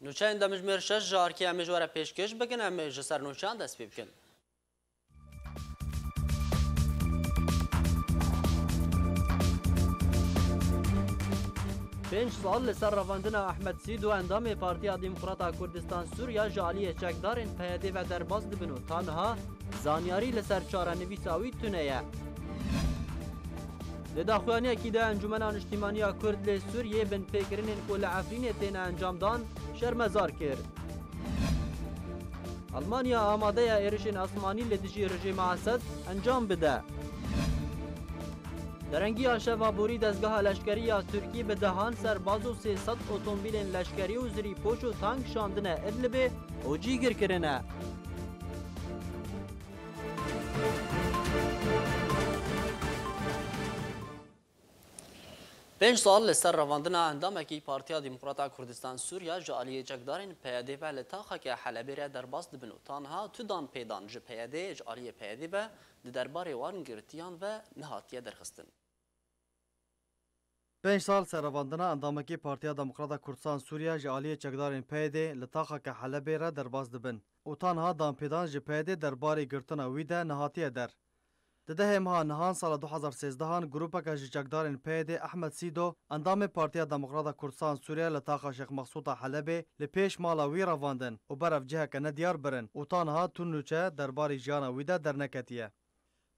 نوچان دمجمر شش جار که امجواره پیشکش بکن امج سر نوچان دست پی بکن. پنج سال لسر رواندن احمد سید و اندام پارتیا دموکراتا کردستان سوریا جالی چکدارن پیاده و درباز دبنو تانها زانیاری لسر چارەنویساوی تونەیە. لە داخوانیەکیدا ئەنجومەنان نیشتیمانیا کورد لە سووریێ بنپێکردنên ku li Efrînê têne encamdan şermezar kir. Almanya amadeya êrişên esmanî li dijî rejîma Esed encam bide. Derengiya şeva borî dezgeha leşkeriya Tirkî bi dehan serbaz û 300 otomobîlên leşkerî û zirîpoş û tank şandine Idlibê û cîgirkirine. پنج سال لسر رواندنا اندامکی پارتیا دموکراتا کردستان سوریا جالی چکدارین پیاده و لطاقه حلبی را درباز دبنو تانها تودان پیدان جه پیاده جالی پیاده و درباره وان گرتیان و نهاتیه درخستن. 5 سال سرواندنا اندامکی پارتیا دموکراتا کردستان سوریا جالی چکدارین پیاده لطاقه حلبی را درباز دبن و تانها دان پیدان جه پیاده درباره گرتنا ویده نهاتیه در. ده ماه نهان سال 2013 گروپک جگدارین پیاده احمد سیدو اندام پارتیا دموکراتا کردستان سوریا لطاقه شیخ مقصود حلبی لپیش مالا وی رواندن و برف جهه که ندیار برن و تانها تونوچه درباری جیانا ویده در نکتیه.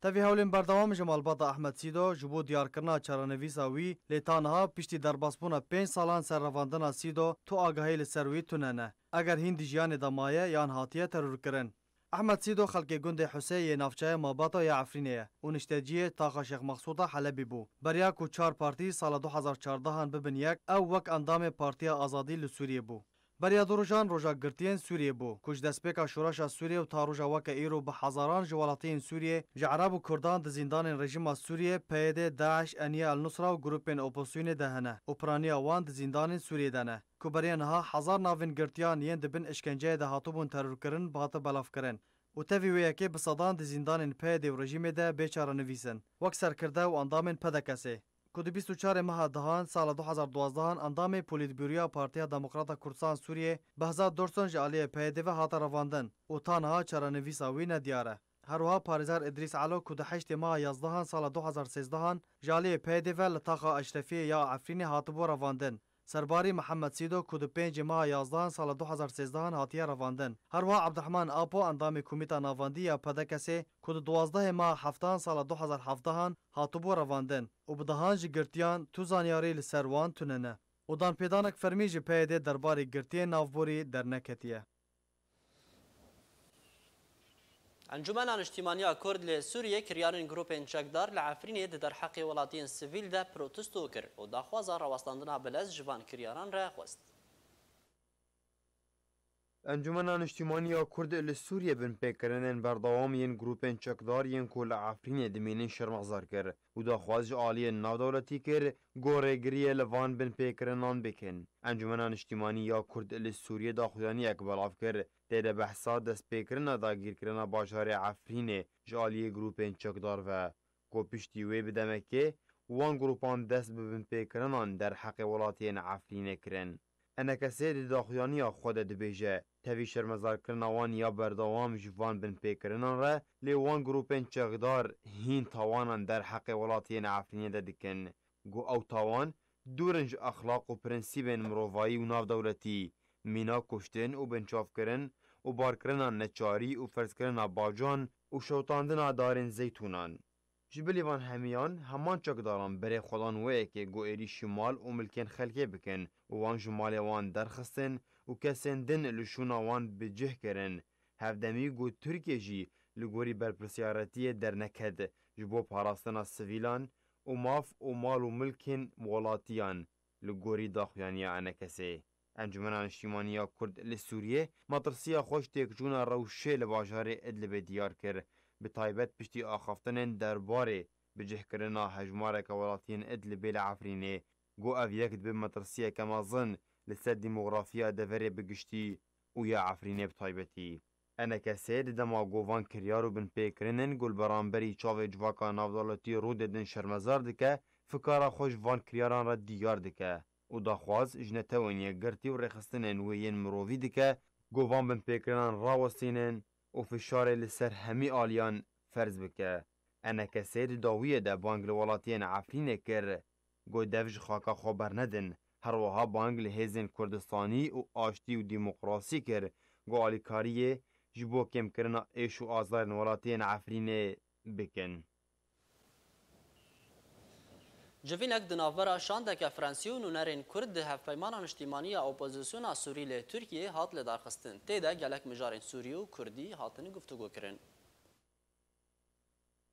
تفی هولین بردوام جمال بادا احمد سیدو جبو دیار کرنا چارەنویسا وی لیتانها پشتی درباسبونا 5 سالان سر رواندنا سیدو تو آگاهی لسروی توننه اگر هین دیجیان دمایه یان هاتیه ترور کرن. احمد سیدو خلق گند حسین نافچه ماباتا یا عفرینه و نشتجیه تاقا شیخ مقصوده حلبی بو بریا کو 4 پارتی سال 2014 ببن یک او وک اندام پارتیا آزادی لسوریه بو بریا دروجان روژا گرتین سوریه بو کش دسپیکا شوراشا سوریه و تا روژا وک ایرو به هزاران جوالاتین سوریه جعرب و کردان د زندان رژیم سوریه پیده داعش انیا النصره و گروپین اپوزیسیون دهنه و پرانیا وان د زندان سوریه دنه کو برینها هزار ناوین گرتیان یند بن اشکنجه ده هاتوبون ترور کرن بهات بلاف کرن و تفی ویکی بصدان د زندان پیده و رژیم ده بیچاره نویسن وک سرکرده و اندامن پدکسه کد 24 ماه دهان سال 2012 اندام پولیتبیرویا پارتیا دموکراتا کردستان سوریه به 1400 جالی پیده و هات رواندن و تانها چارەنویسا وی ندیاره. هروها پارزار ادریس علو کد 8 ماه 11 سال 2013 جالی پیده و لطاقه اشرفی یا عفرین هاتبو رواندن. سرباری محمد سیدو کد 5 ماه 11 سال 2013 هاتیه رواندن. هروها عبدالرحمن آپو اندام کمیتا ناواندی یا پدکسه کد 12 ماه 7 سال 2017 هاتبو رواندن و بدهان جگرتیان تو زانیاری لسروان توننه و دان پیدانک فرمی جی پیده درباری گرتی نافبوری در نکتیه. انجمن اجتماعی کرد ل سوریه کریان گروپین چکدار لعفرینه در حق ولاتین سیویل ده پروتستو کر و داخوازا رواستاندنا بلز جوان کریانان را خواست. انجمن اجتماعی کرد ل سوریه بن پیکرنن برداوامی گروپین چکدار ین کل عفرینه دمینین شرمغزار کر و داخواز عالی ناو دولتی کر گورگری لوان بن پیکرنان بکن. انجمن اجتماعی کرد ل سوریه داخوانی اکبالاف کر تیده بحثا دست پیکرنا داگیر کرنا باشار عفرینه جالی گروپین چکدار و گوپشتی وی بدمکه وان گروپان دست ببن پیکرنان در حق ولاتین عفرینه کرن. انا سید داخوانی خود دبیجه تاوی شرمزار کرنا وان یا بردوام جوان بن پیکرنان را لی وان گروپین چکدار هین تاوانان در حق ولاتین عفرینه دکن گو او تاوان دورنج اخلاق و پرنسیب مروفایی و ناو دولتی مینا کشتن و بنچاف کرن و بارکرنا نچاری و فرز کرنا باجان و شوتاندنا دارن زیتونان. جبلی وان همیان همان چکداران بره خودان وی که گو ایری شمال و ملکن خلقه بکن و وان شمال وان درخستن و کسین دن لشونا وان بجه کرن. هفدمی گو ترکیه جی لگوری برپرسیارتی در نکد جبو پاراستنا سویلان و ماف و مال و ملکن ولاتیان لگوری داخویانی انکسه. انجمن اجتماعی کرد لسوریه مطرسیا خوش تکجونا روشه لباجار ادلب دیار کر به تایبت پشتی آخافتن درباره بجه کرنا هجمارک ولاتین ادلب لعفرینه گو او یکد به مطرسیا کمازن لسر دیموغرافیا دوره بگشتی و یا عفرینه بتایبتی. انا کسی دما گووان کریارو بن پیکرنن گل برانبری چاو جواکا نافدالتی رو ددن شرمزار دکه فکارا خوش وان کریاران را دیار دکه. و daxwaz ji netewên yekgirtî û rêxistinên wê yên mirovî dike govan bin pêkirinan rawestînin û fişarê li ser hemî aliyan ferz bike. Enekesê di dawiyê de bang li welatiyên Efrînê kir got dev ji xaka xwe bernedin. Her wiha bang li Hêzên Kurdistanî û Aştî û Dîmokrasî kir got alîkariyê ji bo kêmkirina êş û azarên welatiyên Efrînê bikin. Civînek di navbera şandeke Fransî û nûnerên Kurd di hevpeymana niştîmaniya opozisyona Sûrî lê Tirkiyê hat lêdarxistin. Tê de gelek mijarên Sûrî û Kurdî hatine guftûgokirin.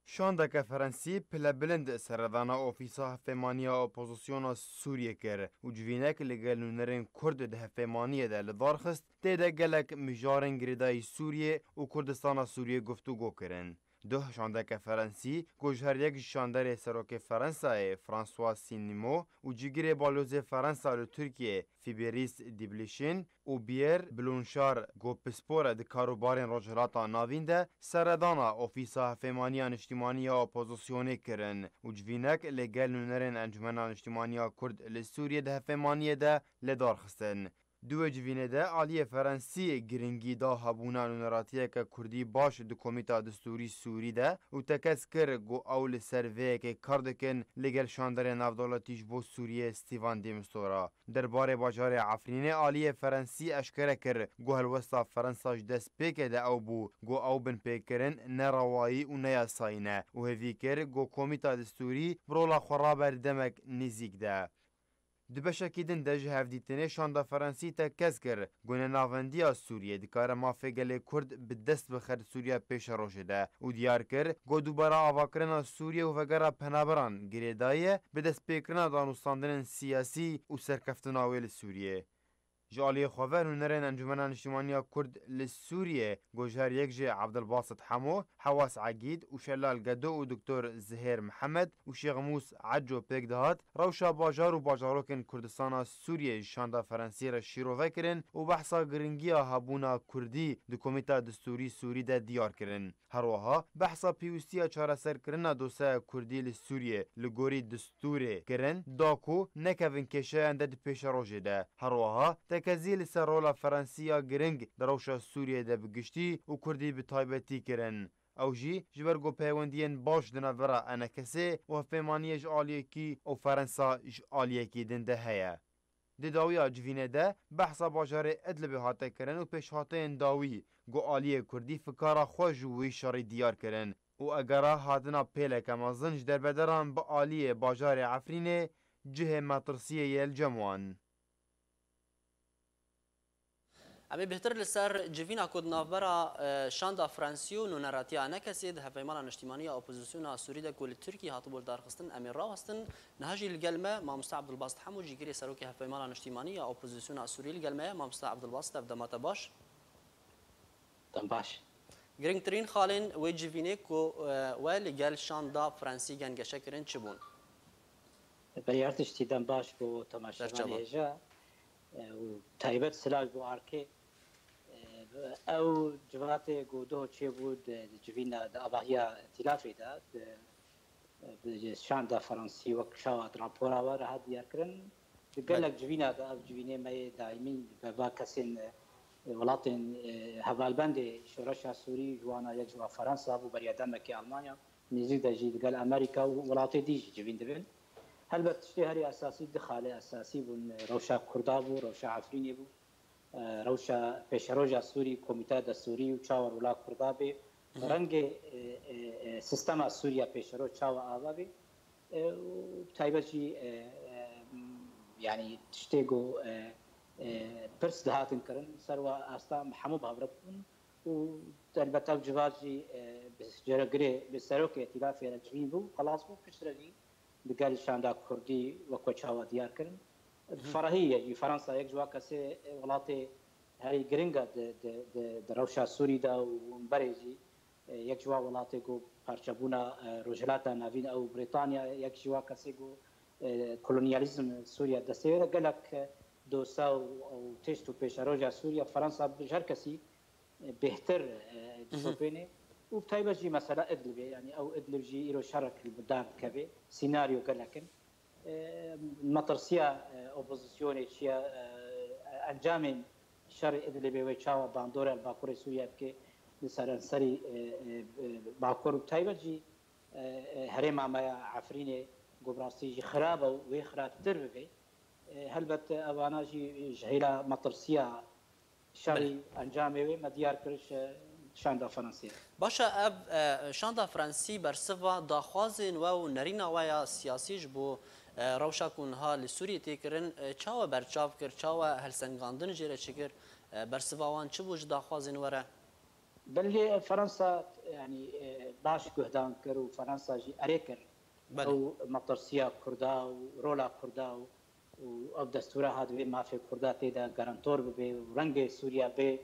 Şandeke Fransî pilebilind seredana ofîsa hevpeymaniya opozisyona Sûriyê kir û civînek li gel nûnerên Kurd di hevpeymaniyê de li darxist tê de gelek mijarên girêdayî Sûriyê û Kurdistana Sûriyê guftûgo kirin. Duh şandeke Fransî guhdariyek ji şanderê Serokê Fransayê François Sinimo û cîgirê balozê Fransa li Tirkiyê Fîberîs Dîblîşin û Pierre Blanchard got pispora di karûbarên rojhilata navîn de seredana ofîsa hevpeymaniya niştîmaniya opozisyonê kirin û civînek li gel nûnerên Encumena Niştîmaniya Kurd li Sûriyê di hevpeymaniyê de lêdarxistin. Duê civînê de aliyê Fransî giringî da hebûna nûneratiyeke Kurdî baş di Komîta Distûrî Sûrî de û tekez kir got ew li ser vêyekê kar dikin li gel şanderê navdewletî ji bo Sûriyê Stîvan de Mistura. Derbarê bajarê Efrînê aliyê Fransî eşkere kir got helwesta Fransa ji destpêkê de ew bû got ew bin pêkirin ne rewayî û ne yasayî ne û hêvî kir got Komîta Distûrî bi rola xwe raber demek nêzik de. Di beşekî din de ji hevdîtinê şanda Fransî te kes kir gonê navendiya Sûriyê dikare mafê gelê Kurd bi dest bixer Sûriya pêşa rojê de û diyar kir got dûbara avakirina Sûriye û vegera penaberan girêdayî bi destpêkirina danûstandinên siyasî û serkeftina wê li Sûriyê. Ji aliyê xwever nûnerên Encumena Niştîmaniya Kurd li Sûriyê guhdariyek jê Ebdilbasit Hemo, Hewas Egîd û Şelal Gedo û Dr Zihêr Mihemed û Şêxmûs Eco pêk dihat rewşa bajar û bajarokên Kurdistana Sûriyê ji şanda Fransî re şîrove kirin û behsa giringiya hebûna Kurdî di Komîta Distûrî Sûrî de diyar kirin. Her wiha behsa pîwîstiya çareserkirina dosyeya Kurdî li Sûriyê li gorî distûrê kirin da ku nekevin kêşeyan de di pêşa rojê de. Her wiha tekezî li ser rola Fransîya giring di rewşa Sûriyê de bi giştî û Kurdî bi taybetî kirin. Ew jî ji ber gopêwendiyên baş di navbera enekesê û hevpeymaniyê ji aliyekî û Fransa ji aliyekî din de heye. Di dawiya civînê de behsa bajarê Idlibê hate kirin û pêşhateyên dawî got aliyê Kurdî fikara xwe ji wî şerî diyar kirin û egera hatina pêleke mezin ji derbederan bi aliyê bajarê Efrînê cihê metirsiyê yê li cem wan. Em ê bêhtir li ser civîna ku di navbera şanda Fransî û nûneratiya nekesê di hevpeymana niştîmaniya opozisyona Sûrî de ku li Tirkiyê hatibû darxistin em ê rawestin. Niha jî li gel me Mamoste Ebdilbasit Hemo cîgirê serokê hevpeymana niştîmaniya opozisyona Sûrî li gel me ye. Mamoste Ebdilbasit ev demate baş. Dem baş. Girngtirîn xalên wê civînê ku we li gel şanda Fransî gengeşe kirin çi bûn? Beriyar tiştî dem baş bu temaşevan hêja û taybet silah bu arkê ew civatê godoh çêbû di civîna di abahiya îtilafê de bi şanda Fransî wek şawa rapora we rehat diyar kirin. Di gelek civîna de ev civînê me yê daîmî beva kesên welatên hevalbendê şoreşa Sûrî ji wana yek ji Fransa bû beriya demekê Almanya nêzik de jî di gel Amerîka û welatê dî jî civîn dibin. Helbet tiştê herî esasî di xalê esasî bûn rewşa Kurda bû, rewşa Efrînê bû. Rewşa pêşeroja Sûrî, Komîta Destûrî û çawa Rûla Kurda bê rengê sistema Sûriya pêşero çawa ava bê taybet jî yani tiştê got pirs dihatin kirin ser we asta hemû bavrek bûn û elbette ev civat jî bi ceregirê bi serokê îtilafê re civîn bû xelas bû piştre jî di gel şanda Kurdî wek çawa diyar kirin. Ferahî jî Fransa yek ji wa kesê welatê herî giring e di rewşa Sûrî de û berê jî yek ji wa welatê got parçebûna rojhilata navîn ew Brîtanya yek ji wa kesê got kolonyalîzm Sûriya destê ve gelek dosa û têşt û pêşeroja Sûriya Fransa ji her kesî bêhtir dişopêne û taybet jî mesela Idlibê yani ew Idlib jî îro şerek li dar dikeve sînaryo gelekin مطرسيا اوبوزيسيوني شيا انجام شر ادلبي وچاوا باندور الباكور سوريا بك لسران سري باكور تايبجي هرم ما عفريني قبراسي خرابه ويخراب تربي هلبت اواناجي جهيلا مطرسيا شر انجامي مديار كرش شاندا فرنسي باشا اب شاندا فرنسي برسوا داخوازن و نرینا ویا سیاسیج بو روشا کنها لسوریه تکرن چاوا برچاو کر چاوا هلسنگاندن جره چکر برسوا وان چه بوج داخوازن وره بل فرنسا يعني باش قهدان كر وفرنسا جي اريكر او مطرسيا كردا ورولا كردا و دستور هذا ما في كردا تيدا غارانتور به رنگ سوريا به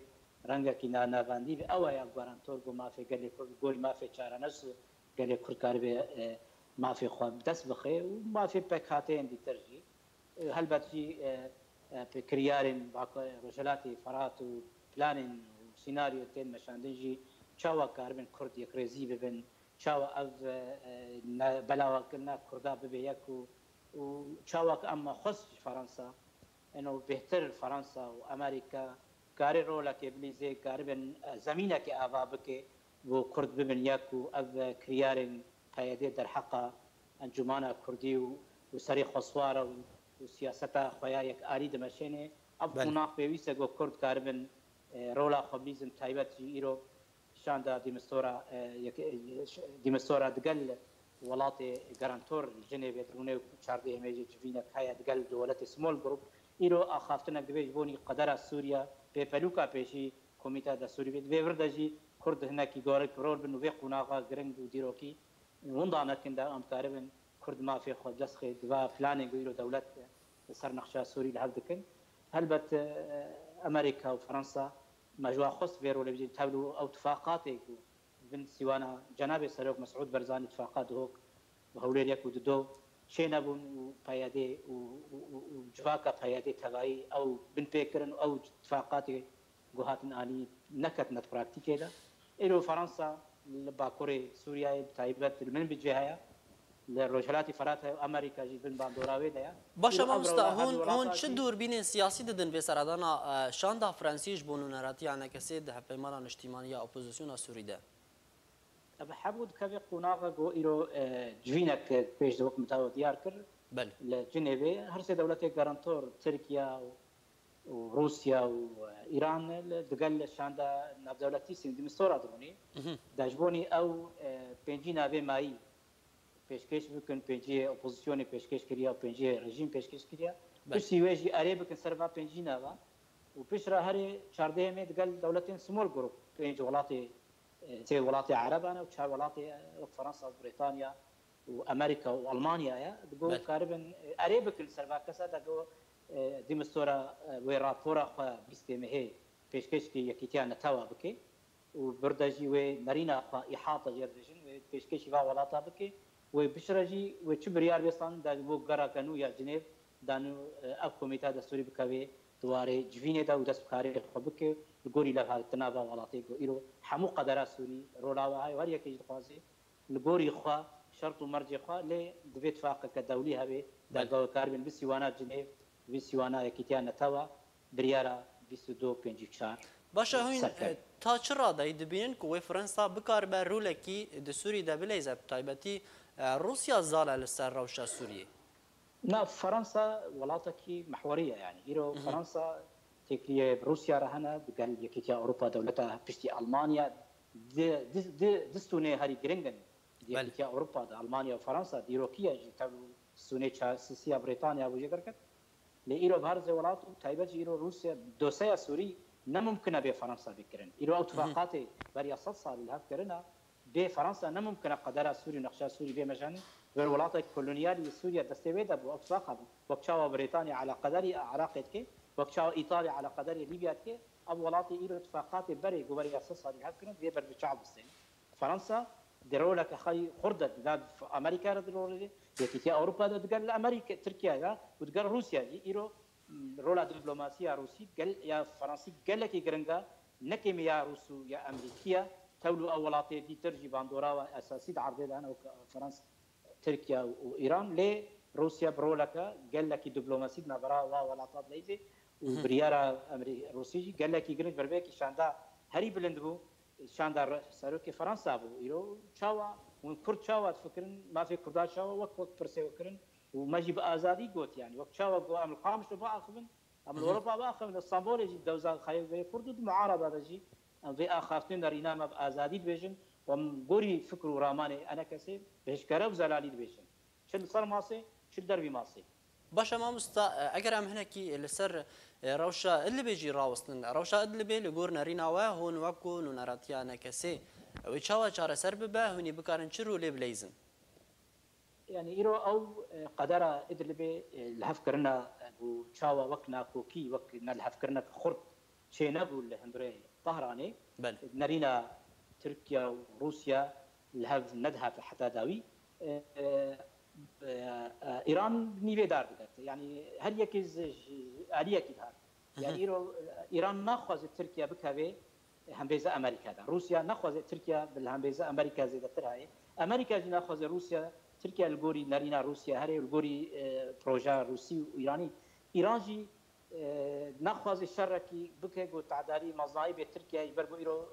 رنگ كنا نافاندي به او يا غارانتور بو ما في قال لي ما في چارنس قال لي كركار به ما في خو دس بخي وما في بكاتين دي ترجي هل بتجي بكريارين باكو رجلاتي فرات وبلانين سيناريو تين مشاندنجي چاوا كاربن كرد يكريزي ببن چاوا از بلاوا كنا كردا ببيكو وچاوا اما خص فرنسا انه بهتر فرنسا وامريكا كاري رولا كبليزي كاربن زمينه كابابك وكرد ببن ياكو از كريارين هيدي در حقا انجمانا كردي وسري خصواره وسياستا خيايك اريد مشينه ابونا بيويسه جو كرد كاربن رولا خبليزم تايبت ايرو شاندا ديمستورا دقل ولاتي غارانتور جنيف درونه چارده هميجي جفينا كايا دقل دولت سمول جروب ايرو اخافتنا دبيج بوني قدر سوريا بيبلوكا بيشي كوميتا دا سوري بيوردجي كرد هناك يغورك رول بنو بيقوناغا غرنج وديروكي وندانا كندا ام كاربن كرد ما في خو جسخي دوا بلانينغ ايرو دولت سر نقشا سوري لهبدكن هلبت امريكا وفرنسا مجوا خص فيرو اللي بيجي تابلو او اتفاقاتي بن سيوانا جناب سلوك مسعود برزاني اتفاقات هوك وهوليريك ودو شينابون وبيادي وجواكا بيادي تبعي او بن بيكرن او اتفاقاتي جهاتن اني نكت نت براكتيكي ده ايرو فرنسا باكوري سوريا تايبت من بجهايا لروجلاتي فراتها امريكا جيبن باندوراوي ده باشا ما هون چه دوربین سیاسی ددن به سردانا شاندا فرانسیش بونو نراتی يعني كسيد هپیمان اجتماعی اپوزیسیون سوری ده اب حمود كبي قناغه جو ايرو جوينك بيش دوك متاو ديار كر بل لجنيفي هرسي دولتي غارانتور تركيا وروسيا وايران دقل شاندا ناب دولتي سند مستورا دروني داجبوني او بنجينا بي ماي پیشکش بکن پنجی اپوزیسیونی پیشکش کردیا پنجی رژیم پیشکش کردیا پیشی ویجی عرب بکن سربا پنجی نوا و پیش را هر 14 مید قال دولتين سمول جروب پنج ولاتی تی ولاتی عربانه و چهار ولاتی فرنسا و بريطانيا وامريكا والمانيا يا دغو قاربن عرب بکن سربا کسا دغو ديمستورا و راپورا خو بيستمه پیشکش کی یکیتیا نتاوا بکی و بردجی و نرینا احاطه جردجن و پیشکش وا ولاتا بکی وبشرجي وتشبريار بيستان دا بو غرا كانو يا جنيف دانو اف كوميتا دستوري بكاوي دواري جفيني دا ودس بخاري خبك الغوري لا تنابا ولاتي ايرو حمو قدرا سوري رولاوا هاي وريا كي خوازي الغوري خوا شرط مرجي خوا لي دبيت فاق كدولي هبي دا كاربن بسيوانا جنيف بسيوانا كيتيانا توا بريارا 22 باشا هون تا چرا دای دبینن که فرانسا بکار بر رولکی د سوری د بلیزه تایبتی روسيا زالة لسر روشة سوريا. لا فرنسا ولاتكي محورية يعني إيرو فرنسا تكلي روسيا رهنا بقال يكيتيا أوروبا دولتها بشتي ألمانيا دستوني هاري جرينجن يكيتيا أوروبا ألمانيا وفرنسا ديروكيا جتابو سوني سيسيا بريطانيا وجدركت لإيرو بهرز ولاتو تايبج إيرو روسيا دوسيا سوري نممكن بفرنسا بكرن إيرو اتفاقاتي بريا صلصة للهاف كرنا بفرنسا نممكن قدرها سوري نقشا سوري بمجاني والولايات الكولونيالية سوريا تستويد باتفاقها وكشاوا بريطانيا على قدر عراقتك وكشاوا ايطاليا على قدر ليبياتك ابو ولايات ايرو اتفاقات بري وبري اساسا لهكن بيبر بشعب الصين فرنسا درولك اخي خردت ذات امريكا درولي يكي اوروبا قال امريكا تركيا وتقال روسيا ايرو رولا دبلوماسيه روسي قال يا فرنسي قال لك جرنجا نكيم يا روسو يا امريكيه تولو اولاتي دي ترجي باندورا اساسي عرض انا فرنسا تركيا وايران لي روسيا برولكا قال لك دبلوماسي نبرا ولا طاب ليزي وبريارا روسي قال لك يجري بربيك شاندا هري بلندبو شاندا ساروكي فرنسا بو يرو تشاوا ونكرد تشاوا تفكرن ما في كردا تشاوا وقت برسي وكرن وما جيب ازادي قوت يعني وقت تشاوا قو ام القامش باخذن ام اوروبا باخذن اسطنبول يجي دوزا خايف كرد معارضه بجي ام في اخافتين رينا ما بازادي بيجن ومغوري فكروا راماني انا كسي بهش كرب زلالي بيجن شل صار ماسي شل دربي ماسي باشا ما مستا اگر ام هناكي لسر روشا اللي بيجي راوستن روشا اللي بي لغور رينا وا هون وكو نراتيا نكسي ويشاوا چاره سر به هوني بكارن چرو لي بليزن يعني ايرو او قدر ادلبي الهفكرنا وشاوا وقنا كوكي وقنا الهفكرنا خرط شينا بول هندري طهراني بل نرينا تركيا وروسيا الهف ندها في حتى داوي ايران نيفي دار بدت يعني هل يكز عليا كده يعني ايران ناخذ تركيا بكافي همبيزا امريكا دا روسيا ناخذ تركيا بالهمبيزا امريكا زيادتر هاي امريكا جي ناخذ روسيا تركيا الجوري نارينا روسيا هري الجوري بروجا روسي وايراني ايران جي ناخذ الشركي بكيغو تعداري مصايب تركيا يبربو ايرو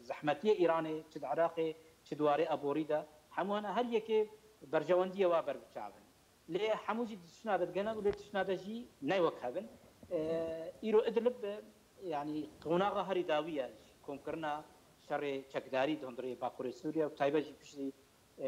زحمتيه ايراني تد عراقي تدواري ابوريدا حمونا هل يكي برجوانديه وابر بتشابن ليه حموجي تشنادت جنا ولا تشنادجي نايوك هبن ايرو ادلب يعني قناغه هري داويه كونكرنا شر شكداري دندري باكور سوريا وتايبجي بشري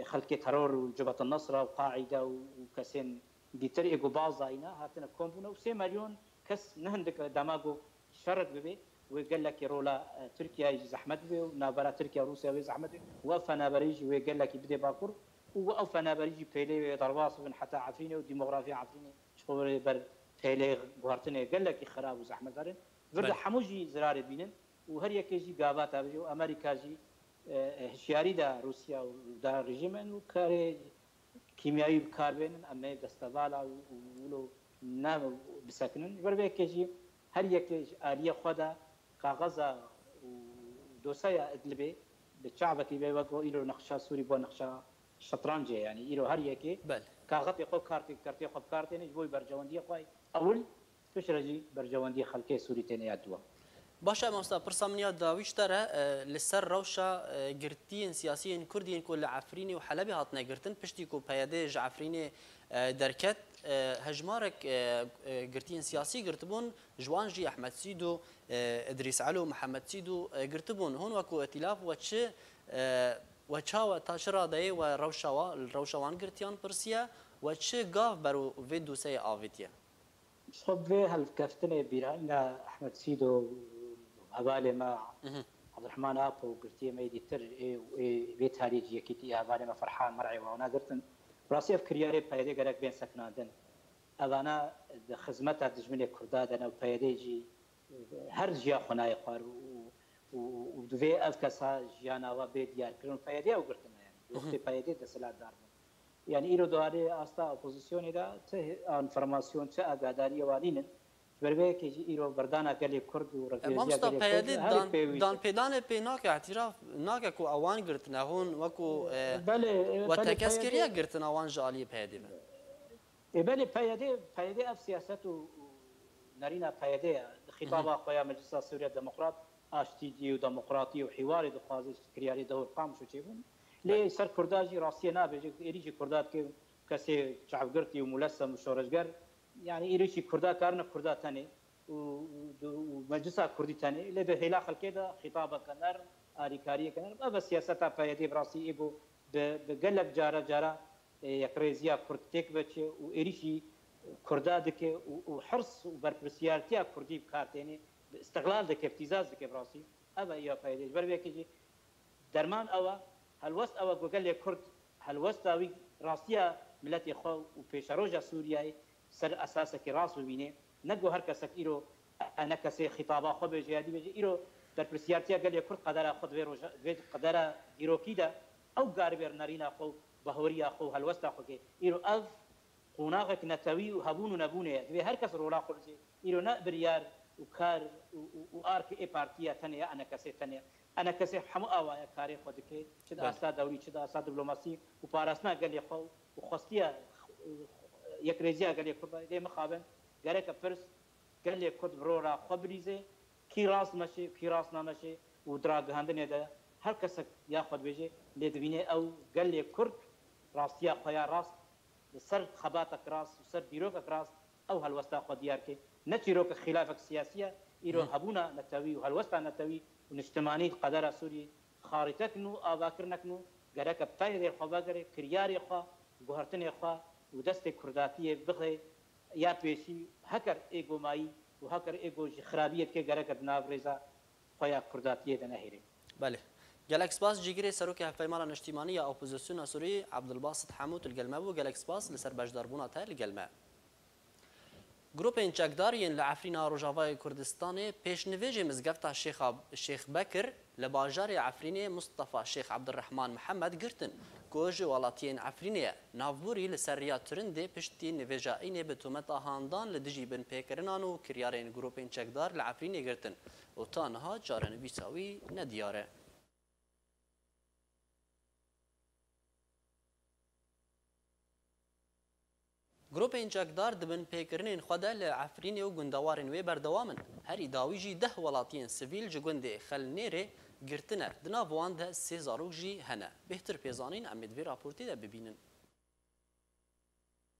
خلق ترور وجبهه النصره وقاعده وكسين ديتر ايجو بازاينا هاتنا كومبونا وسي مليون كس نهندك دماغو شرد ببي وقال لك رولا تركيا زحمت بي ونابرا تركيا وروسيا زحمت بي وفنا بريجي وقال لك بدي باكور وأوفنا بريجي بيلي ضرباص من حتى عفريني وديموغرافيا عفريني شغل بر بيلي بوارتني قال لك خراب وزحمه دارن فرد حموجي زرار بينن وهر يكيجي قابات ابجي وامريكا جي هشياري دا روسيا ودا ريجيم وكاري كيميائي بكاربين اما دستبالا ولو نام بسكنن بربي كيجي هر يكيج اليه خدا كاغزا ودوسايا ادلبي بالشعبك بيوقو الى نقشا سوري بو نقشا شطرنج يعني إيرو هر يكي كاغط يقو كارتي يقو كارتي نجبوي برجواندي قاي أول تشرجي برجواندي خلكي سوري تاني يدوا باشا ماستا برسامنيا داويش ترى لسر روشا قرتين سياسيين كرديين كل عفريني وحلبي هاتنا قرتن بشتيكو بيادي عفريني دركت هجمارك قرتين سياسي قرتبون جوانجي أحمد سيدو إدريس علو محمد سيدو قرتبون هون وكو ائتلاف وتش وچاو تاشرا دای و روشوان گرتیان پرسیا و چه گاف برو ویدو سی آویتیا صب في هالكفتنه بيرانا احمد سيدو حواله مع عبد الرحمن ابو قرتي ما يدتر بيت هاريجي كيتي حواله ما فرحان مرعي وانا قرتن راسي افكرياري بايدي غرق بين سكنادن انا خدمتها دجمني كردادنا وبايديجي هرجيا خناي قار ودوی افکاسا جانا و بيت يار كرون فايدي او قرتنا يعني وقت فايدي دسلا دار يعني ايرو دواري استا اپوزيسيون دا ته انفورماسيون ته اگاداري والين بربه كي ايرو بردانا قال كرد ورقيزيا قال فايدي دان بيدان بيناك اعتراف ناك كو اوان قرتنا هون وكو بله وتكسكريا قرتنا وان جالي فايدي بله فايدي اف سياسته نارينا فايدي خطابه خويا مجلس سوريا الديمقراط اشتيجي وديمقراطيه وحواري دخازي كرياري دور قام شو تشيفون لي سر كرداجي راسينا بيجي ايريجي كردات كي كسي شعب قرتي وملسم وشورشقر يعني ايريجي كردا كارنا كردا ثاني ومجلس كردي ثاني اللي بهلا خلكيدا خطابه كنر اريكاريه كنر ابا سياستا فايدي براسي ايبو بقلب جارا يكريزيا كردتك بتش وايريجي كردا دك وحرص وبربسيالتيا كردي بكارتيني استغلال دك ابتزاز دك براسي ابا يا فايدي بربي كيجي درمان او هالوست او قال لي كرد هالوست اوي راسيا ملتي خو وبيشروجا سوريا سر اساسك راس وبيني نجو هركسك ايرو انا كسي خطابه خو بجيادي بيجي ايرو در برسيارتيا قال لي كرد قدر خد ويروجا قدر ايرو كيدا او غاربر نارينا خو بهوريا خو هالوست خو ايرو اف قناغك نتوي وهبون نبونه دبي هركس رولا خلسي ايرو نبريار وكار وارك اي بارتيا ثانيه انا كسي ثانيه انا كسي حمو اوايا كاري خودك شد اسا دولي شد اسا دبلوماسي وباراسنا قال لي خو وخستيا یک رزیا گلی کرد دی مخابن گره که پرس گلی کرد برو را خبریزه کی راست مشه کی راست نمشه و دراگ هندنه ده هر کس یا خود بيجي لدبينه او قال لي كرد راستيا خويا راست سر خباتك راس وسر ديروك راس او هالوستا خو ديارك نتيروك خلافك سياسيه ايرو هبونا نتوي وهالوستا نتوي ونجتماني قدر سوري خارطتك نو اذاكرنك نو قالك بتاير الخباغري كرياري خو جوهرتني خو ودست كرداتيه بخي يا بيشي هكر ايجو ماي وهكر ايجو خرابيه كي قالك بنافريزا خويا كرداتيه دنهيري بله جالکس باس جیگری سروک هفایمال اجتماعی یا اپوزیسیون سوری عبدالباسط حمود الگلمه و جالکس باس لسر بجداربونا تا الگلمه. گروپ انچکدارین لعفرینا روجاوای کردستان پیشنویج مزگفت شیخ بکر لباجار عفرینه مصطفى شیخ عبدالرحمن محمد گرتن گوج ولاتین عفرینه نافبوری لسریا ترنده پشتی نویجا اینه به تومت آهاندان لدجی بن پیکرنان و کریارین گروپ انچکدار لعفرینه گرتن و تانها جارن بیساوی ندیاره. گروپ انچکدار دبن پیکرنین خدا لعفرین و گندوارن وی بردوامن هری داویجی 10 ولاتین سیویل جگنده خلنیره گرتنه دناوان ده 3 زاروک جی هنه بهتر پیزانین امید وی راپورتی ده ببینن.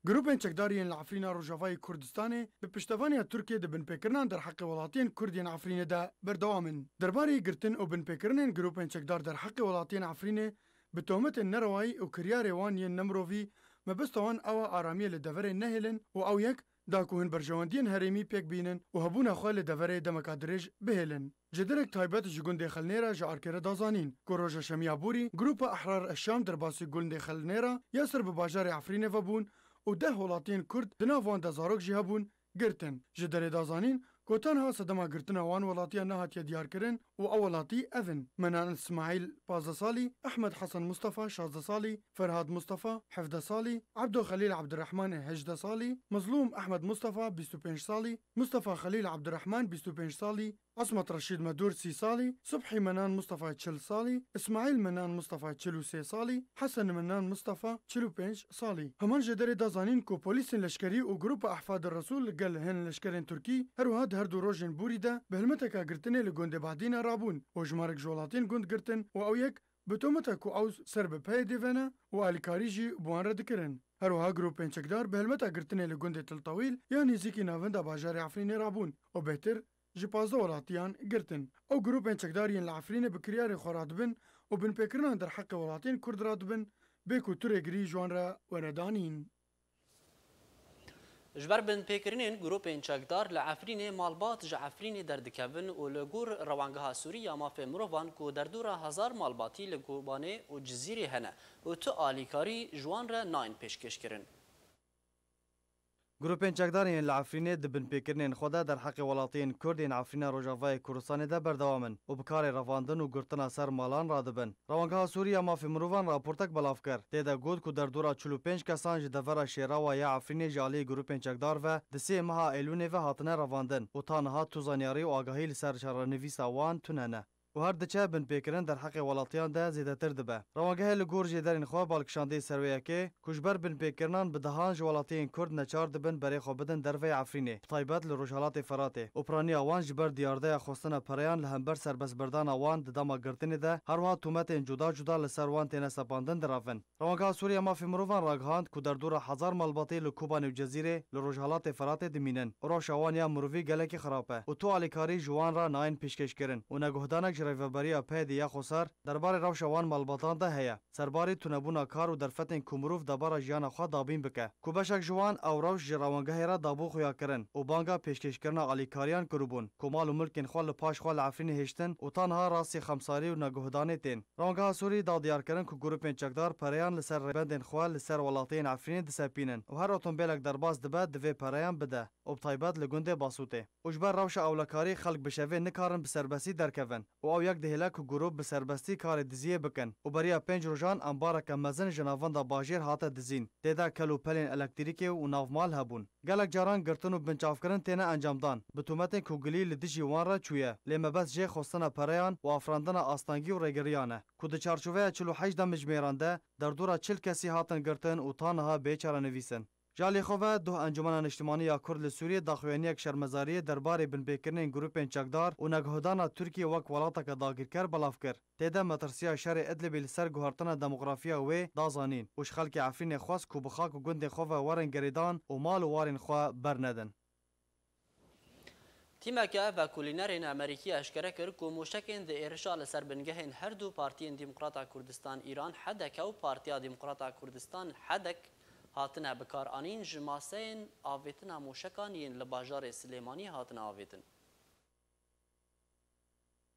گروپ چکدارین لعفرین روجاوای کردستان به پشتوانی ترکیه دبن پیکرنان در حق ولاتین کردین عفرین ده بردوامن درباره گرتن و بن پیکرنین گروپ چکدار در حق ولاتین عفرین به تهمت نروایی و کریار وانی نمروی مبستوان او آرامی لدوره نهلن و او یک داکوهن برجواندین هرمی پیک بینن و هبون خواه لدوره دمکادرج بهلن. جدرک تایبت جگون خلنیرا جارکره دازانین کروژ شمیابوری گروپ احرار الشام در باسی گلند خلنیرا یاسر به باجار عفرین وبون و 10 ولاتین کرد دناوان دزاروک جهبون گرتن. جدر دازانین کوتنها صدما گرتن وان ولاتیا نهاتیا دیار کرن و اولاتی اذن منان اسماعیل 15 سالی، احمد حسن مصطفى 16 سالی، فرهاد مصطفى 17 سالی، عبدو خلیل عبدالرحمن 18 سالی، مظلوم احمد مصطفى 25 سالی، مصطفى خلیل عبدالرحمن 25 سالی، عصمت رشید مدور 30 سالی، صبحی منان مصطفى 40 سالی، اسماعیل منان مصطفى 43 سالی، حسن منان مصطفى 45 سالی. همان جدر دازانین کو پلیس لشکری و گروپ احفاد الرسول گل هن لشکرین ترکی هر دو روزن بوریده به هلمتکا گرتنه لگنده بعدین رابون و جمارک جولاتین گند گرتن و او یک بتومتا کو اوز سر به پای دیونه و الیکاری جی بوان رد کرن. هروها گروپ چکدار به هلمتا گرتنه لگنده تلطویل یا نزیکی ناونده باجار عفرین رابون و بهتر جی 15 ولاتیان گرتن. او گروپ چکدارین لعفرین بکریار خوراد بن و بن پیکرنان در حق ولاتین کرد راد بن بکو تورگری جوان را وردانین. جبر بن پیکرینین گروپ انچکدار لعفرین مالبات جعفرین در دکون و لگور روانگاه سوریه مافه مروان کو در دور 1000 مالباتی لگوبانه و جزیره هنه و تو آلیکاری جوان را ناین پیشکش کرن. گروپ انچکدارین لعفرین دبن پیکرنین خدا در حق ولاتین کردین عفرین روجاوای کردستان ده بردوامن و بکار رواندن و گرتن سر مالان را دبن. روانگاه سوریه مافی مروان راپورتک بلاف کرد. تیدا گود کو در دورا 45 کسان جدور شیراوا یا عفرین جالی گروپ انچکدار و دسی مها ایلونه و هاتنه رواندن و تانها توزانیاری و آگاهی لسر شرانویس وان توننه. و هر دچه بن پیکرن در حق ولاتیان ده زیادتر دبه. روانگاه لگور جدرین خواه بالکشانده سرویه که کشبر بن پیکرنان به دهان ولاتیان کرد نچار دبن برای خواه بدن دروی عفرینه. طایبت لروجالات فراته. اپرانی آوان جبر دیارده خواستن پریان لهمبر سربس بردان آوان دداما گرتنی ده هر وها تومت جدا جدا لسر وان تینه سپاندن درافن. روانگاه سوریه مافی مروان راگهاند که در دور 1000 مالباتی لکوبان و جزیره لروجالات فراته دمینن. روش آوانیا مروی گلکی خرابه. و تو آلیکاری جوان را ناین پیشکش کرن. و نگهدانک ریوبری پیدی یا خسر درباره روش وان مالباتان ده هيا سرباری تونبونا کار و درفتن کومروف دبار جیان خوا دابین بکه کوبشک جوان او روش جراوانگه را دابو خویا کرن و بانگا پیشکش کرنا آلیکاریان کروبون کومال و ملکن خال پاش خال عفرین هشتن و تنها راسی خمساری و نگهدانه تین روانگه سوری دادیار کرن کو گروپ چکدار پریان لسر ربندن خال لسر ولاتین عفرین دسپینن و هر اتومبیلک درباز دبه دوی پریان بده و بطایبت لگنده باسوته وجبر روش اولکاری خلق بشوی نکارن بسربسی درکون و او یک دهلک و گروپ بسربستی کار دزیه بکن و بریا 5 روزان انبارک مزن جناوان دا باجیر هاته دزین تیدا کلو پلین الکتریکی و ناومال هبون گلک جاران گرتن و بنچاف کرن تینه انجام دان بتومت کوگلی لدجی وان را چویه لما بس جه خواستن پریان و افراندن آستانگی و رگریانه کود چارچوبه 48 مجمیرانده در دورا 40 کسی هاتن گرتن و تانها بیچاره نویسن جالی خواه دو انجمن اجتماعی کرد لسوریه داخوینیک شرمزاری درباره بنپیکرنین گروپین چکدار و نگهدانا ترکیه وک ولاتا که داگیرکر بلاف کر. تیده مترسیا شر ادلبی لسر گوهرتنا دموغرافیا و دازانین. وش خلک عفرین خواست کو بخاک و گند خواه وارن گریدان و مال و وارن خواه برندن. تیمکه و کولینرین امریکی اشکره کرد که موشکین ده ایرشا لسر بنگهین هر دو پارتیین دموکراتا کردستان ایران حدک و پارتیا دموکراتا کردستان حدک هاتنه بکار آنین جماسین آویتنا موشکان ین لباجار سلیمانی هاتنه آویتن.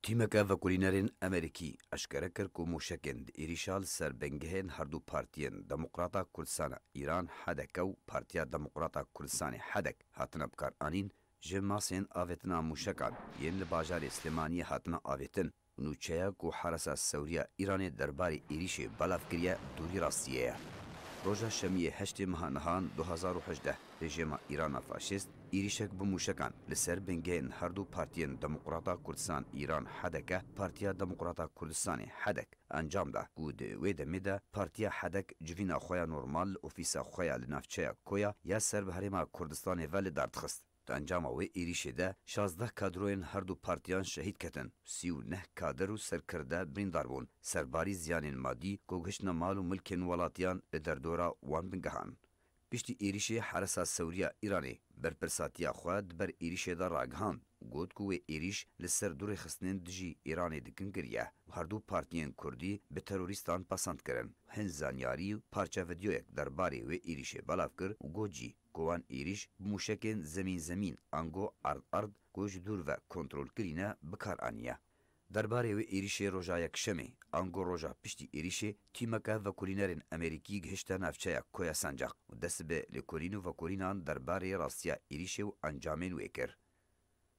تیمکه و کولینرین امریکی اشکره کرد که موشکین ده ایرشا لسر بنگهین هر دو پارتیین دموکراتا کردستان ایران حدک و پارتیا دموکراتا کردستان حدک هاتنه بکار آنین جماسین آویتنا موشکان ین لباجار سلیمانی هاتنا آویتن نوچه کو حرس سوریا ایران درباری ایریش بلاف کریه دوری راستیه. روژا شمیه 8 ماه نهان 2018 رژیم ایران فاشیست ایریشک بموشکان لسر بنگین هر دو پارتیین دموکراتا کردستان ایران حدکه پارتیا دموکراتا کردستان حدک انجام ده گود ویده میده پارتیا حدک جوینا خویا نورمال اوفیسا خویا لنافچه کویا یا سر به هریما کردستان ولی دردخست. انجام او ایریشه ده 16 کادروین هر دو پارتیان شهید کتن 39 کادر و سرکرده بریندار بون سرباری زیانین مادی کوگشنا مال و ملکن ولاتیان لدردورا وان بنگهان پشتی ایریشه حرسا سوریا ایرانی برپرساتیا خواد بر ایریشه ده راگهان گود کوه ایریش لسر دور خستنین دجی ایرانی دکن گریه هر دو پارتیان کردی به تروریستان پسند کرن هن زانیاری و پارچه ویدیویک درباره و ایریشه بلاف کر و گوجی کوان ایریش موشکن زمین انگو ارد گوش دور و کنترل کرینه بکار آنیه. درباره و ایریش روژا یکشمه انگو روژا پشتی ایریش تیمکه و کولینرین امریکی گهشته نفچه کویا سنجاق و دست به لکولینو و کولینان درباره راستیا ایریش و انجامین ویکر.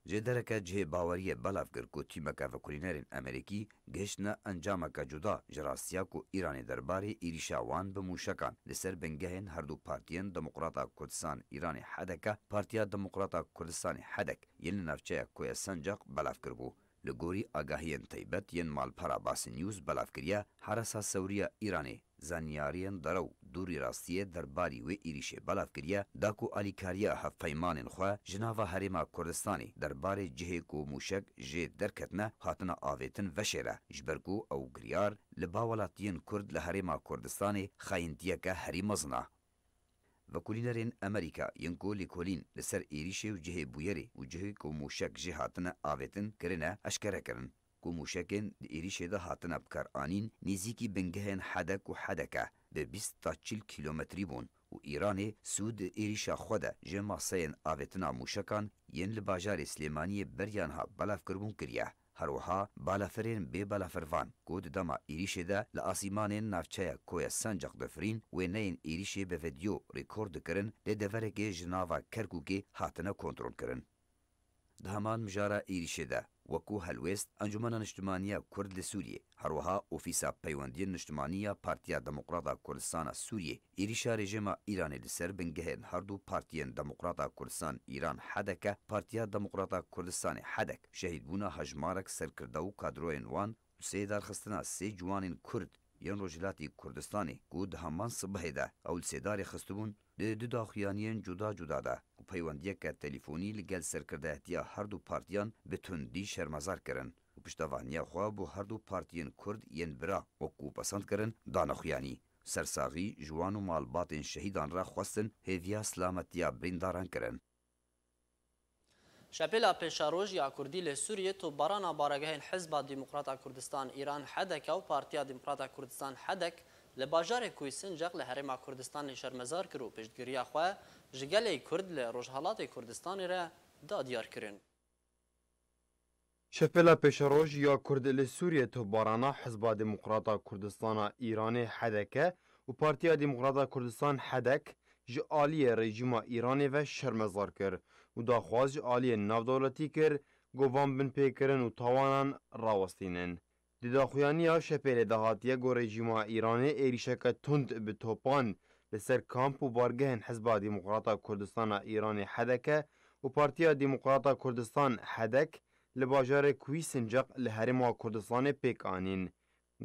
جدرکه جه باوریه بلاف گر کو تیمکه و کولینرین امریکی گهشتنا انجامکه جدا جراستیا کو ایران درباره ایریشا وان بموشکان لسر بنگهین هر دو پارتیین دموکراتا کردستان ایران حدکه پارتیا دموکراتا کردستان حدک ین نفچه کویا سنجاق بلاف کربو. لگوری آگاهین تیبت ین مالپارا باس نیوز بلاف کریه حرسا سوریا ایرانی زانیارین درو دوری راستیه درباری و ایریشه بلاف کریه داکو آلیکاریا هفپیمانین خواه جناوا هریما کردستانی درباره جهه کو موشک جه درکتنه هاتنا آویتن وشیره جبرگو او گریار لباولاتین کرد لهریما کردستانی خاینتیه که هری مزنه. و کولینرین امریکا ینکو لیکولین لسر ایریشه و جهه بویری و جهه کو موشک جه هاتنه آویتن کرنه اشکره کرن. کو موشکین ایریشه ده هاتنه بکار آنین نیزیکی بنگهن حدک و حدکه به 20 تا 40 کیلومتری بون و ایران سود ایریشا خوده جماسین آویتنا موشکان ین لباجار سلیمانی بریانها بلاف کربون کریه. هروها بالافرین بی بالافروان گود دما ایریشه ده لآسیمانین نافچه کویا سنجاق دفرین و نین ایریشه به ویدیو ریکورد کرن لدورگه جناوا کرکوگه هاتنه کنترول کرن. دهمان مجارا ایریشه ده وکو هلوست انجمن اجتماعی کرد لسوریه هروها اوفیسا پیوندی اجتماعی پارتیا دموکراتا کردستان سوریه ایریشا رژیم ایران لسر بنگهن هر دو پارتیین دموکراتا کردستان ایران حدکه پارتیا دموکراتا کردستان حدک شهید بونا هجمارک سرکرده و کادروین وان و سه درخستنا سه جوانین کرد ین رجلاتی کردستانی گود همان صبح ده اول سیدار خستبون ده دو داخیانین جدا جدا ده و پیوندیه که تلیفونی لگل سرکرده احتیا هر دو پارتیان به تندی شرمزار کرن و پشتوانیه خواه بو هر دو پارتیین کرد ین برا وکو پسند کرن دانخیانی سرساغی جوان و مالباتین شهیدان را خواستن هیویا سلامتیا برینداران کرن. شپیلا پیشاروج یا کردی لسوریه تو بارانا بارگهین حزب دموکراتا کردستان ایران حدک و پارتیا دموکراتا کردستان حدک لباجار کوی سنجاق لهرما کردستان شرمزار کرو پشتگیری خواه جگل کرد لروجهالات کردستان را دادیار کرن. شپلا پیشروج یا کرد لسوریه تو بارانا حزب دموکراتا کردستان ایران حدکه و پارتیا دموکراتا کردستان حدک جعالی رژیم ایرانی و شرمزار کرد و داخواز جعالی نافدولتی کرد گوان بن پیکرن و تاوانان راوستینن. دیداخویانی ها شپیل دهاتیه گو رژیم ایرانی ایریشک تند به توپان لسر کامپ و بارگهن حزب دموکراتا کردستان ایرانی حدکه و پارتیا دموکراتا کردستان حدک لباجار کوی سنجاق لحرما کردستان پیک آنین.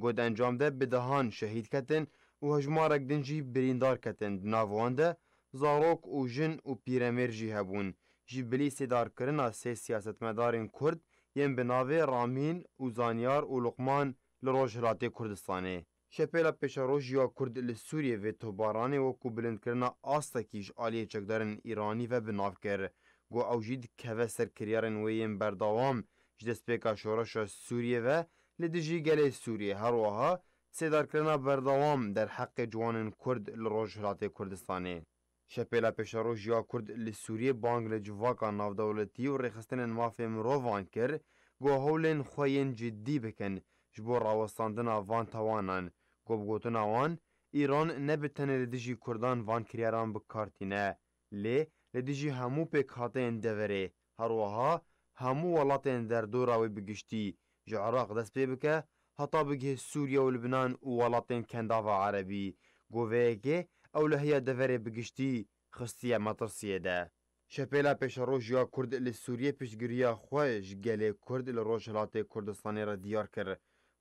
گود انجام ده بدهان شهید کتن و هجمارک دنجی بریندار کتن ناوانده zarok û jin û pîremêr jî hebûn. Ji bilî sêdarkirina sê siyasetmedarên Kurd yên bi navê Ramîn û Zanyar û Luqman li Rojhilatê Kurdistanê. Şepêla pêşarojiya Kurd li Sûriyê vê topbaranê wekû bilindkirina astekî ji aliyê çekdarên Îranî ve bi nav kir. Got ew jî dikeve ser kiryarên wê yên berdewam ji destpêka şoreşa Sûriyê ve li dijî gelê Sûriyê. Her wiha sêdarkirina berdewam derheqê ciwanên Kurd li Rojhilatê Kurdistanê. Şepêla pêşarojiya Kurd li Sûriyê bang li civaka navdewletî û rêxistinên mafê mirovan kir, got hewlên xwe yên ciddî bikin ji bo rawestandina van tawanan. Got bi gotina wan, Îran ne bi tenê li dijî Kurdan van kiryaran bikartîne, lê li dijî hemû pêkhateyên deverê. Her wiha hemû welatên derdora wê bi giştî ji Iraq dest pê bike, heta bigihê Sûriye û Libnan û welatên kendava Erebî. Got vê yekê ew li heya deverê bi giştî xistiye metirsiyê de. Şepêla pêşarojiya Kurd li Sûriyê piştgiriya xwe ji gelê Kurd li Rojhilatê Kurdistanê re diyar kir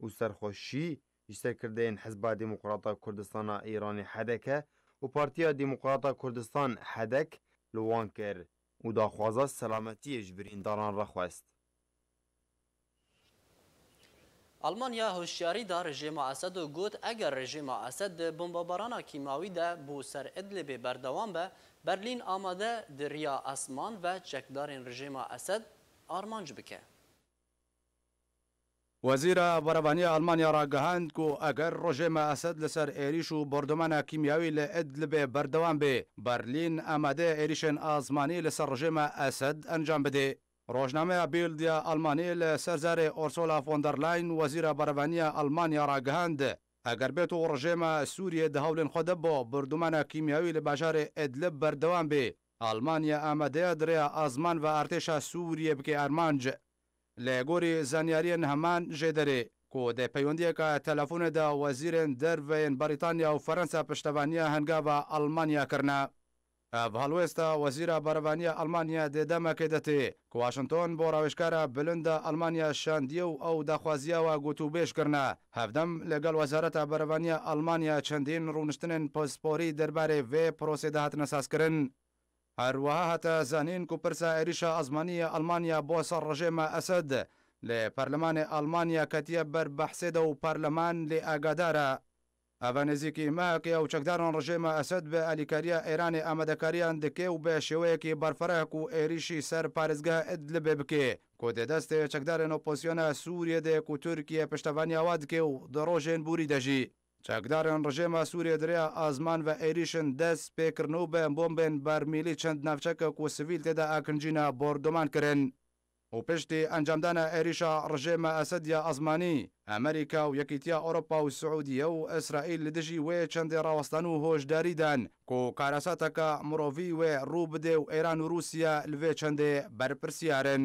û serxweşî ji serkirdeyên Hizba Demokrata Kurdistana Îranê Hedeke û Partiya Demokrata Kurdistan Hedek li wan kir û daxwaza selametiyê ji birîndaran re xwest. Almanya hoşyarî da rejima Esed û got eger rejima Esed di bombebarana kîmawî de bû ser Idlibê berdewam be, Berlîn amade di riya esman ve çekdarên rejima Esed armanc bike. وزیرا برەبانیە ئەڵمانیا ڕاگەهاند و ئەگەر ڕۆژێمە ئەسەد لەسەر عێریش و بردومانە کیمیاوی لە ئیدلبێ بەردەوام بێ بەرلین ئامادە عێریشên ئازمانی لەسەر ڕژێمە ئەسەد ئەنجام بدێ. ڕۆژنامەیە بیلدیا ئەڵمانی لە سەرزارێ ئۆرسۆلا فۆندەرلاین وەزیرە بەرەبانیە ئەڵمانیا ڕاگەهاند ئەگەر بێت و ڕژێمە سووریە دەهەولێن خۆدە بۆ بردومانە کیمیاوی لە باژارێ ئیدلب بەردەوام بێ ئەڵمانیا ئامادەیە درێ ئازمان و ئارتێشە سووریە بکە ئەرمانج. لە گۆری زانیاریان هەمان ژێدەرێ کۆ دە پەیوەندیەکە تەلەفۆنێدا وەزیرên دەرڤێن بەریتانیا و فەرەنسا پشتەوانیە هەنگاوە ئەڵمانیا کردنا. ئەڤ هەڵوێستا وەزیرە بەرەبانیە ئەڵمانیا دێدەمەکە دەتێ کە واشنگتۆن بۆ ڕاوێژکارە بلندە ئەڵمانیا شاندیە و ئەو داخوازیاوە گوتوبێژکردنا. هەفتەم لەگەڵ وەزارەتە بەرەبانیە ئەڵمانیا چەندین ڕوونشتنên پاسپۆری دەربارەی vê پرۆسێدا هاتنە سازکردن. هەروەها هاتە زانین و پرسە عێریشە ئەزمانیە ئەڵمانیا بۆ سەر ڕژێمە ئەسەد لێ پەرلەمانی ئەڵمانیا کەتیە بەر بەحسێدە و پەرلەمان لێ ئاگادارە. ئەڤە نزیکی ماکێ و چەکداران ڕژێمە ئەسەد بە ئەلیکاریە ئێرانی ئامادەکاریان دکێ و بە شێوەیەکی بەرفەرەک و عێریشی سەر پارێزگا ئیدلبێ بکێ کۆ دێدەستێ چەکدارێن ئۆپۆزیۆنە سووریە دێک و تورکیە پشتەوانیاوا دکێ و دڕۆژێن بوری دەژی. چەکدارن ڕژێمە سووریە درێ ئازمان و عێریشن دەست پێکردن و بە بۆمبێن بەرمیلی چەند ناوچەکە و سڤیل تێدا ئاکنجینە بۆردۆمان کردن. و پشتی ئەنجامدانە عێریشە ڕژێمە ئەسەدیا ئەزمانی ئەمریکا و یەکیتیا ئەوروپا و سعودیە و ئیسرائیل لە دژی وێ چەندێ ڕاوەستان و هۆشداریدان کۆ کارەساتەکە مرۆڤی وێ ڕوو بدێ و ئێران و رووسیا لەوێ چەندێ بەرپرسیارن.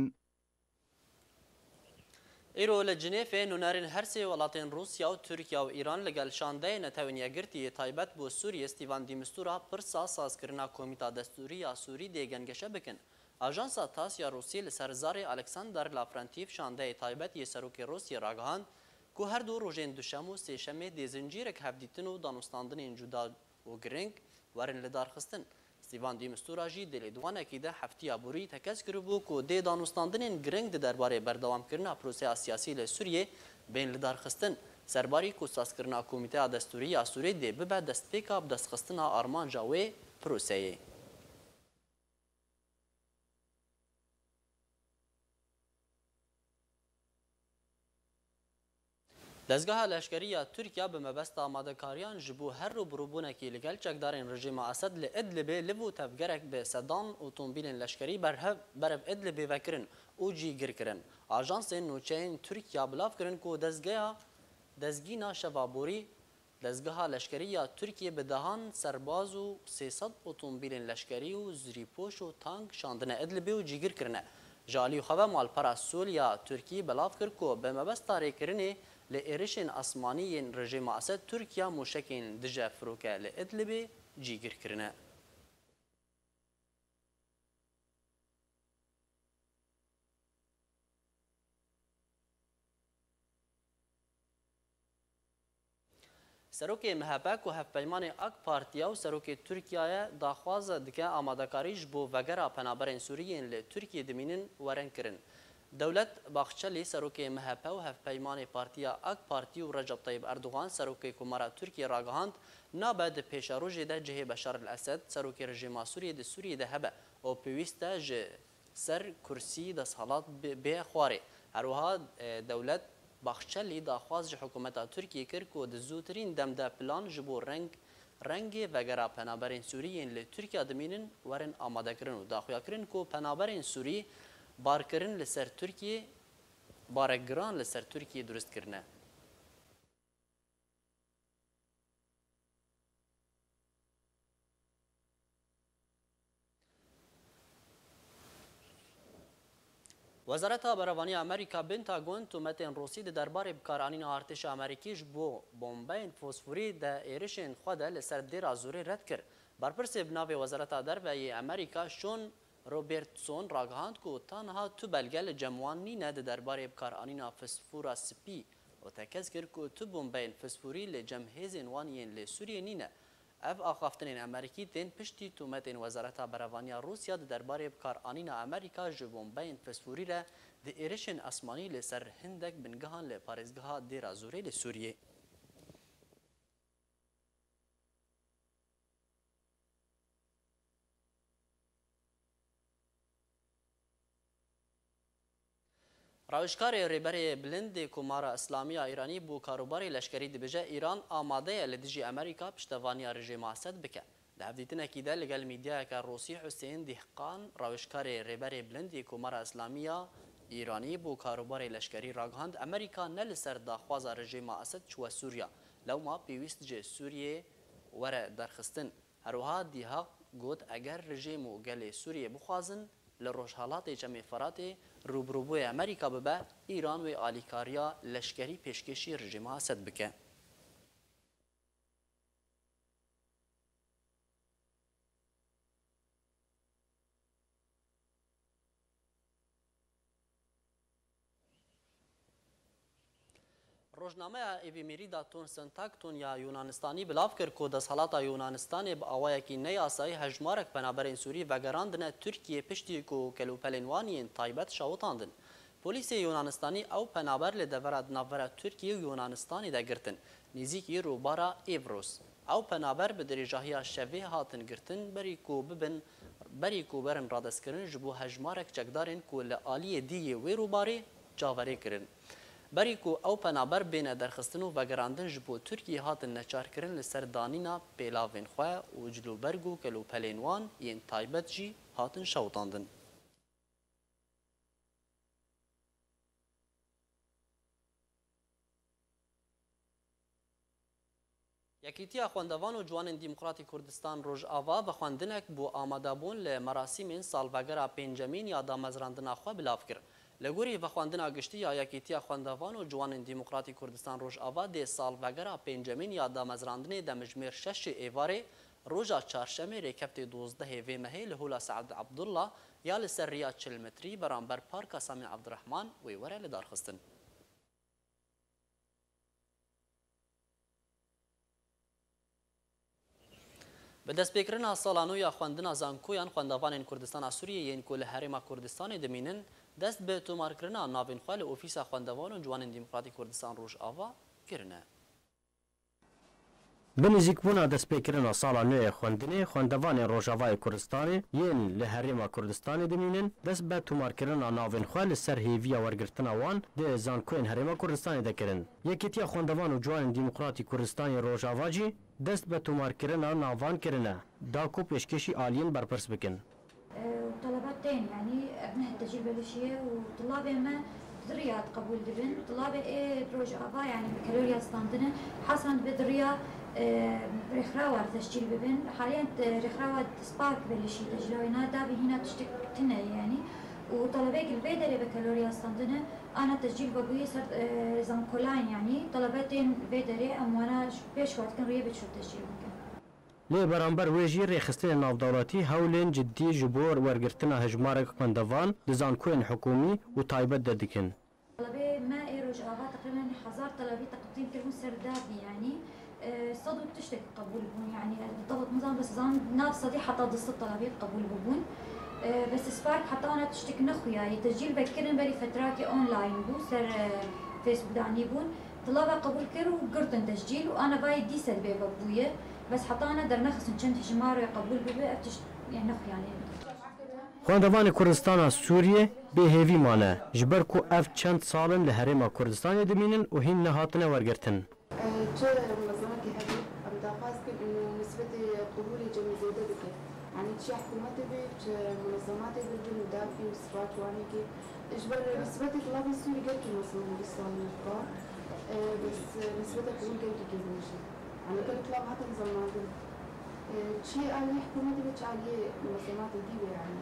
ئێرۆ لە جنێفێ نونارên her sê welatên Rûsya û Tirkiye û Îran li gel şandeyê netewîniyegirtiyê taybet bû Sûriyê Stîvan Dîmistûra pirsa sazkirina Komîta Destûrî ya Sûrî dê gengeşe bikin. Ajansa TASS ya Rûsî li ser zarê Alexander Lavrentîv şandeyê taybet yê serokê Rûsyê ragihand ku her du rojên duşem û sêşemê dê zincîrek hevdîtin û danûstandinên cuda û giring werin li darxistin. Stîvan Dîmistûra jî di lêdwanekî de heftiya borî tekez kiribû ku dê danûstandinên giring di derbarê berdewamkirina proseya siyasî li Sûriyê bên li darxistin. Serbarî ku sazkirina Komîteya Destûrî ya Sûrî dê bibe destpêka bi destxistina armanca wê proseyê. Dezgeha leşkerî ya Tirkiye bi mebesta amadekariyan ji bo her rûbirûbûnekî li gel çekdarên rejîma Esed li Idlibê liv û tevgerek bi sedan otomobîlên leşkerî berev Idlibê vekirin û cî girkirin. Ajansên nûçeyên Tirkiye bilav kirin ku dezgîna şevaborî dezgeha leşkerî ya Tirkiye bi dehan serbaz û 300 otomobîlên leşkerî û zirîpoş û tank şandine Idlibê û cî girkirine. Ji alî xwe ve malpera Sûl ya Tirkiyê bilav kir ku bi mebesta rêkirinê li êrişên asmanî yên rejîma Esed Tirkiye mûşekên dije firoke li Idlibê cîgir kirine. سروک مهبک و هفپیمان اک پارتیا و سروک ترکیه داخواز دکه آمادکاریش بو وگرا پنابرین سوریین لی ترکیه دمینن ورن کرن. دولت باخچلی سروک مهبه و هفپیمان پارتیا اک پارتی و رجب طیب اردوغان سروک کمارا ترکیه راگهاند نابد پیش روژه ده جه بشار الاسد سروک رژیم سوریه ده سوریه ده هبه و پیوسته جه سر کرسی ده سالات به خواره. هروها دولت باخچلی داخواز حکومت ترکیه کرد که دزوترین دمده پلان جبو رنگ وگرا پنابرین سوریین لی ترکیه دمینن ورن آماده کرن و داخویا کرن که پنابرین سوری بارکرین لسر ترکیه بارگران لسر ترکیه درست کرنه. وزارت بروانی امریکا پنتاگون تومتین روسی درباره بکارانین ارتش امریکیش بو بمبین فسفوری ده ایرشین خود لسر دیر ازوری رد کرد. برپرس بناوی وزارت درباره امریکا شون روبرتسون راگهاند که تنها تو بلگل جمعانی نده درباره بکارانین فسفورا سپی و تکز کرد که تو بمبین فسفوری لجمهزین وانین لسوریه نینه. اف آخافتنین امریکی تین پشتی تومتین وزارت بروانی روسیا درباره بکارانین امریکا جبومبین فسفوری را ده ایرشن اسمانی لسر هندک بنگهان لپارزگاه دیر ازوری لسوریه. راوشکار ریبری بلند کمارا اسلامی ایرانی بو کاروباری لشکری دبجه ایران آماده لدیجی امریکا پشتوانی رژیم اسد بکه. دهفتیتن اکیده لگل میدیا که روسی حسین دهقان راوشکار ریبری بلند کمارا اسلامی ایرانی بو کاروباری لشکری راگهاند امریکا نل سر داخواز رژیم اسد چو سوریا لو ما پیوست جه سوریه وره درخستن. هروها دیها گوت اگر رژیم و گل سوریه بخوازن لروشحالات جمع فرات روبروبوی امریکا ببه ایران و آلیکاریا لشکری پیشکشی رژیم اسد بکه. روزنامه ایویمیری دا تون سنتاک تون یا یونانستانی بلاف کرد که دستحالات یونانستانی با آوای کی نیاسای هجمارک بنابراین سوری و گراندن ترکیه پشتی کو کلوپلینوانین تایبت شاوتاندن. پلیس یونانستانی او بنابر لدورد ناور ترکیه و یونانستانی دا گرتن نزیکی روبارا ایوروس او بنابر به دریجاهی شوی هاتن گرتن بری کو برن رادسکرن جبو هجمارک چکدارن کو لآلی دیه وی روباری جاوری کرن. بری کو او پنابر بین درخستن و گراندن جبو ترکیه هاتن نچار کرن لسر دانینا پیلاوین خواه و جلوبرگ و کلوپلینوان ین تایبت جی هاتن شوتاندن. یکیتیا خواندوان و جوان دموکراتی کردستان روز آوا و خواندنک بو آماده بون لمراسم سالوگرا پنجمین یا دامزراندن خو بلاف کرد. لگوری و خواندن گشتی یا یکیتیا خواندوان و جوان دموکراتی کردستان روز آوا ده سالوگرا پنجمین یا دامزراندن دمجمیر 6 ایواره روزا چهارشنبه رکبت 12 و مهی لهولا سعد عبدالله یا لسر ریا 40 متری برانبر پارک سامی عبدالرحمن و وره لدارخستن. به دست بکرنا سالانو یا خواندن زانکویان خواندوان کردستان سوریه ین کل حرم کردستان دمینن دست به تومار کرنا ناوین خال اوفیس خواندوان و جوان دموکراتی کردستان روز آوا کرنه. بنزیک بونا دست بکرنا سالانو خواندنه خواندوان روجاوای کردستان ین لحرم کردستان دمینن دست به تومار کرنا ناوین خال سر هیویا ورگرتنا وان ده زانکوین حرم کردستان دکرن. یکیتیا خواندوان و جوان دموکراتی کردستان روجاواجی دست به تومار کرنا ناوان کرنه داکو پیشکشی آلین برپرس بکن. طلباتين يعني ابناء التجربه الشيء وطلاب ما دريات قبول دبن طلاب دروج ابا يعني بكالوريا ستاندنا حصلا بدريا رخراوة تسجيل ببن حاليا رخراوة سبارك بالشي تجربنا دابي هنا تشتكتنا يعني وطلبات البيدري بكالوريا ستاندنا انا تسجيل بقوي صار زنكولاين يعني طلباتين بيدري اموانا بيش وقت كان ريا بتشوف تسجيل ممكن لی برانبر ویجی ریخستن نافدولتی هولین جدی جبور ورگرتنا هجمارک خواندوان لزانکوین حکومی و تایبت دادکن. طلبه ما ایروج آوا تقریبا 1000 طلبی تقدیم کردن سردابی یعنی صدوا تشتكي قبول بون يعني بالضبط نظام بس زان ناف صدي حتى ضد الطلبية قبول بون بس سبارك حتى انا تشتكي نخو يعني تسجيل بكرن بري فتراكي اونلاين بو سر فيسبوك دعني بون طلابة قبول كرو وقرتن تسجيل وانا باي دي سلبي بابويا بس حتى انا در نخس نشنت جمارو قبول ببي افتش يعني نخو يعني خواندوان کردستان سوریه به هیوی مانه جبر کو اف چند سالن لهرما کردستان دمینن و هین نهاتنه ورگرتن جاء منظمات هذه أمداقاس إنه نسبة قبول جميع زيادة بك يعني شيء حكومات بيت منظمات بالمدافع وصفات وعني كي إجبار نسبة طلاب السوري قلت المسؤول بالصال النقاط بس نسبة قبول قلت كيف ماشي يعني كل طلاب حتى نظامات شيء على حكومات بيت على منظمات دي يعني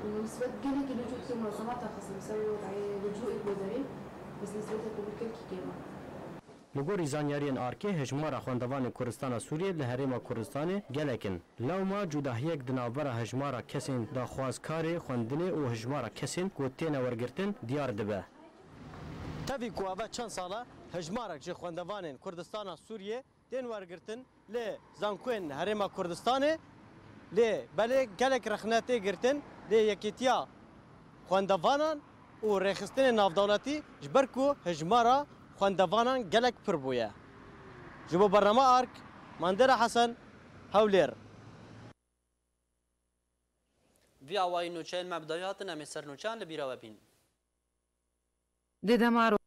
إنه نسبة قلت اللجوء في منظمات خاصة مسوي لجوء الوزاري بس نسبة قبول قلت كيما لگوری زانیارین آرکی هجمار خواندوان کردستان سوریه لهرما کردستان گلکن لوما جداهیک دناور هجمار کسین دا خوازکاری خواندنی و هجمار کسین گوتین ورگرتن دیار دبه تاوی کو اول چند ساله هجمارک جه خواندوان کردستان سوریه دین ورگرتن لی زانکوین هرما کردستان لی بله گلک رخناتی گرتن لی یکیتیا خواندوانان و رخستن نافدولتی جبرکو هجمارا خواندوانان گلک پر بویه جبو برنامه آرک ماندر حسن هولیر وی آوائی نوچین مبدایات نمی سر نوچان لبیرا و بین ددمارو